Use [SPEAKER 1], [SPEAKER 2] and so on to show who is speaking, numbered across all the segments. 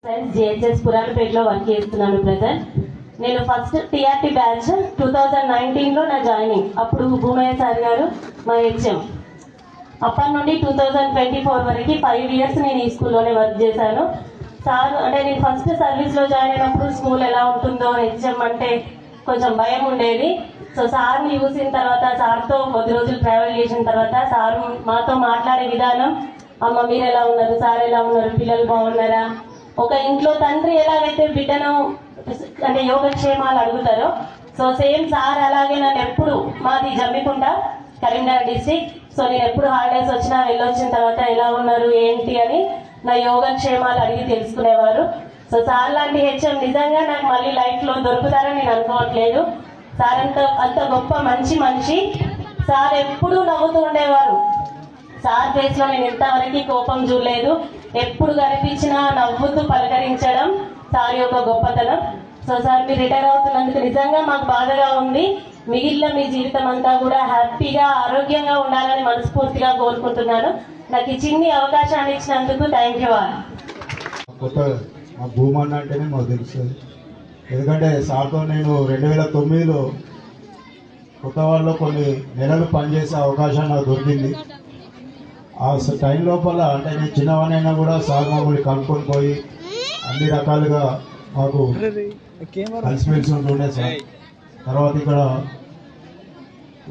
[SPEAKER 1] JHS పురాణపేటలో work చేస్తున్నాను brother. నేను first TRT batch 2019లో నా జాయినింగ్. అప్పుడు భూమయ్య సార్ గారు మా హెచ్ఎం. అప్పటి నుండి 2024 వరకు 5 ఇయర్స్ నేను ఈ స్కూల్లోనే వర్క్ చేశాను. సార్ అంటే నేను ఫస్ట్ సర్వీస్లో జాయిన్ అయినప్పుడు స్కూల్ ఎలా ఉంటుందో హెచ్ఎం అంటే కొంచెం భయం ఉండేది. సో సార్ని చూసిన తర్వాత, సార్తో కొద్ది రోజులు ట్రావెల్ చేసిన తర్వాత సార్ మాతో మాట్లాడే విధానం, అమ్మ మీరు ఎలా ఉన్నారు, సార్ ఎలా ఉన్నారు, పిల్లలు బాగున్నారా, ఒక ఇంట్లో తండ్రి ఎలాగైతే బిడ్డను అంటే యోగక్షేమాలు అడుగుతారో సో సేమ్ సార్ అలాగే నన్ను ఎప్పుడు, మాది జమ్మికుంట కరీంనగర్ డిస్ట్రిక్ట్, సో నేను ఎప్పుడు హాలిడేస్ వచ్చినా వెళ్ళొచ్చిన తర్వాత ఎలా ఉన్నారు ఏంటి అని నా యోగక్షేమాలు అడిగి తెలుసుకునేవారు. సో సార్ లాంటి హెచ్ఎం నిజంగా నాకు మళ్ళీ లైఫ్లో దొరుకుతారని నేను అనుకోవట్లేదు. సార్ అంత గొప్ప మంచి మనిషి. సార్ ఎప్పుడూ నవ్వుతూ ఉండేవారు. సార్ ఫేస్లో నేను ఇంతవరకు కోపం చూడలేదు. ఎప్పుడు కనిపించినా నవ్వుతూ పలకరించడం సార్ యొక్క గొప్పతనం. సో సార్ మీరు రిటైర్ అవుతున్నందుకు నిజంగా మాకు బాధగా ఉంది. మిగిలిన మీ జీవితం అంతా కూడా హ్యాపీగా ఆరోగ్యంగా ఉండాలని మనస్ఫూర్తిగా కోరుకుంటున్నాను. నాకు ఈ చిన్ని అవకాశాన్ని ఇచ్చినందుకు థ్యాంక్ యూ.
[SPEAKER 2] కొత్త మా భూమన్న అంటేనే మాకు తెలుస్తుంది. ఎందుకంటే సార్తో నేను 2009లో కొత్త వాళ్ళలో కొన్ని నెలలు పనిచేసే అవకాశం నాకు దొరికింది. ఆ టైం లోపల అంటే నేను చిన్నవానైనా కూడా సార్ మమ్మల్ని కనుక్కొని పోయి అన్ని రకాలుగా మాకు కలిసిమెలిసి ఉంటుండే సార్. తర్వాత ఇక్కడ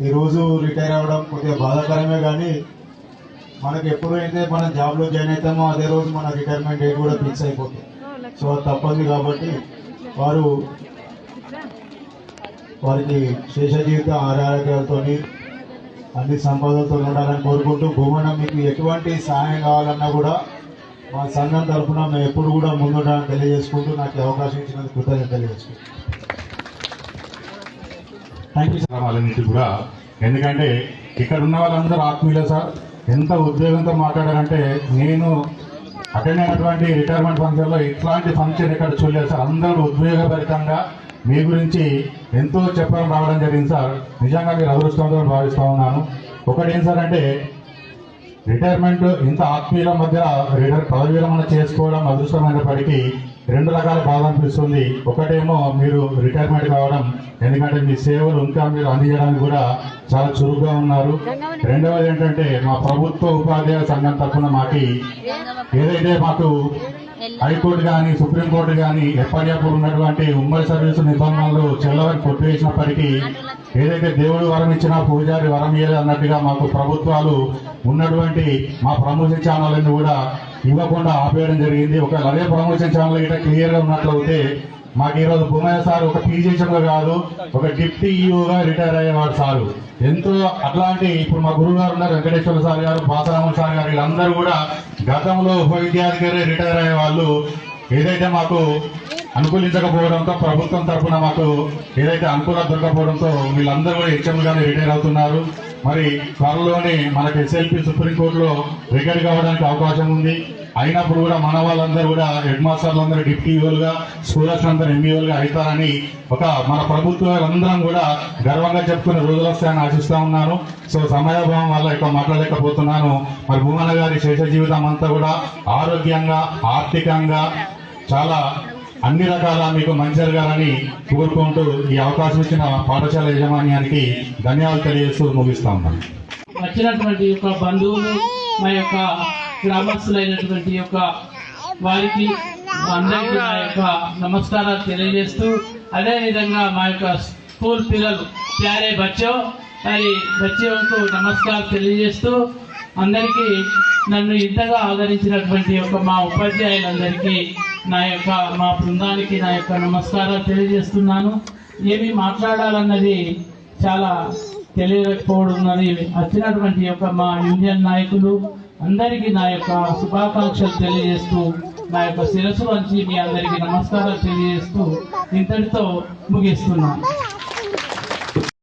[SPEAKER 2] ఈరోజు రిటైర్ అవ్వడం కొద్దిగా బాధాకరమే, కానీ మనకి ఎప్పుడైతే మనం జాబ్లో జాయిన్ అవుతామో అదే రోజు మన రిటైర్మెంట్ డేట్ కూడా ఫిక్స్ అయిపోతుంది. సో అది తప్పదు కాబట్టి వారికి శేష జీవితం ఆరోగ్యాలతో అన్ని సంపదలతో ఉండాలని కోరుకుంటూ, భూమన్న మీకు ఎటువంటి సహాయం కావాలన్నా కూడా మా సంఘం తరఫున మేము ఎప్పుడు కూడా ముందుండాలని తెలియజేసుకుంటూ నాకు అవకాశం ఇచ్చినందుకు కృతజ్ఞత తెలియజేసుకుంటాం.
[SPEAKER 3] Thank you sir. వాళ్ళన్నింటి కూడా ఎందుకంటే ఇక్కడ ఉన్న వాళ్ళందరూ ఆత్మీయులే సార్. ఎంత ఉద్యోగంతో మాట్లాడారంటే నేను అటెండ్ అయినటువంటి రిటైర్మెంట్ ఫంక్షన్లో ఇట్లాంటి ఫంక్షన్ ఎక్కడ చూడలేదు సార్. అందరూ ఉద్వేగభరితంగా మీ గురించి ఎంతో చెప్పడం రావడం జరిగింది సార్. నిజంగా మీరు అదృష్టంతో భావిస్తూ ఉన్నాను. ఒకటి ఏం సార్ అంటే రిటైర్మెంట్ ఇంత ఆత్మీయుల మధ్య పదవి విరమణ చేసుకోవడం అదృష్టమైనప్పటికీ 2 రకాల బాధ అనిపిస్తుంది. ఒకటేమో మీరు రిటైర్మెంట్ కావడం, ఎందుకంటే మీ సేవలు ఇంకా మీరు అందించడానికి కూడా చాలా చురుగ్గా ఉన్నారు. రెండవది ఏంటంటే మా ప్రభుత్వ ఉపాధ్యాయ సంఘం తరఫున మాకు ఏదైతే మాకు హైకోర్టు కానీ సుప్రీంకోర్టు కానీ ఎప్పటికప్పుడు ఉన్నటువంటి ఉమ్మడి సర్వీసు నిబంధనలు చెల్లవని కొట్టివేసినప్పటికీ ఏదైతే దేవుడు వరం ఇచ్చినా పూజారి వరం ఇయ్యదు అన్నట్టుగా మాకు ప్రభుత్వాలు ఉన్నటువంటి మా ప్రమోషన్ ఛానళ్ళని కూడా ఇవ్వకుండా ఆపేయడం జరిగింది. ఒకవేళ అదే ప్రమోషన్ ఛానల్ ఇట్లా క్లియర్గా ఉన్నట్లయితే మాకు ఈరోజు భూమయ్య సార్ ఒక టీచర్గా కాదు, ఒక డిప్టీ ఈఓగా రిటైర్ అయ్యేవాడు సారు. ఎంతో అట్లాంటి ఇప్పుడు మా గురువు గారు ఉన్నారు, వెంకటేశ్వర సార్ గారు, బాసరామన్ సార్ గారు, వీళ్ళందరూ కూడా గతంలో ఉప విద్యాధికారి రిటైర్ అయ్యే వాళ్ళు ఏదైతే మాకు అనుకూలించకపోవడంతో ప్రభుత్వం తరఫున మాకు ఏదైతే అనుకూలత దొరకపోవడంతో వీళ్ళందరూ కూడా హెచ్ఎంగానే రిటైర్ అవుతున్నారు. మరి త్వరలోనే మనకు ఎస్ఎల్పి సుప్రీంకోర్టులో రికార్డ్ కావడానికి అవకాశం ఉంది. అయినప్పుడు కూడా మన వాళ్ళందరూ కూడా హెడ్ మాస్టర్లందరూ డిప్యూలుగా, స్కూలర్స్ అందరూ ఎంఈఓలుగా అవుతారని మన ప్రభుత్వాలందరం కూడా గర్వంగా చెప్పుకునే రోజులు వస్తాయని ఆశిస్తా ఉన్నాను. సో సమయాభావం వల్ల ఎక్కువ మాట్లాడలేకపోతున్నాను. మరి భూమన్న గారి శేష జీవితం అంతా కూడా ఆరోగ్యంగా, ఆర్థికంగా చాలా అన్ని రకాల మీకు మంచి జరగాలని కోరుకుంటూ ఈ అవకాశం ఇచ్చిన పాఠశాల యాజమాన్యానికి ధన్యవాదాలు తెలియజేస్తూ ముగిస్తా ఉన్నాను.
[SPEAKER 4] వచ్చినటువంటి యొక్క బంధువులు, మా యొక్క గ్రామస్తులైనటువంటి యొక్క వారికి అందరికీ నా యొక్క నమస్కారాలు తెలియజేస్తూ, అదేవిధంగా మా యొక్క స్కూల్ పిల్లలు ప్యారే బచ్చోకు నమస్కారం తెలియజేస్తూ, అందరికీ నన్ను ఇంతగా ఆదరించినటువంటి యొక్క మా ఉపాధ్యాయులందరికీ మా బృందానికి నా యొక్క నమస్కారాలు తెలియజేస్తున్నాను. ఏమి మాట్లాడాలన్నది చాలా తెలియకపోవడం ఉన్నది. వచ్చినటువంటి యొక్క మా యూనియన్ నాయకులు అందరికీ నా యొక్క శుభాకాంక్షలు తెలియజేస్తూ, నా యొక్క శిరస్సు వంచి మీ అందరికీ నమస్కారాలు తెలియజేస్తూ ఇంతటితో ముగిస్తున్నాను.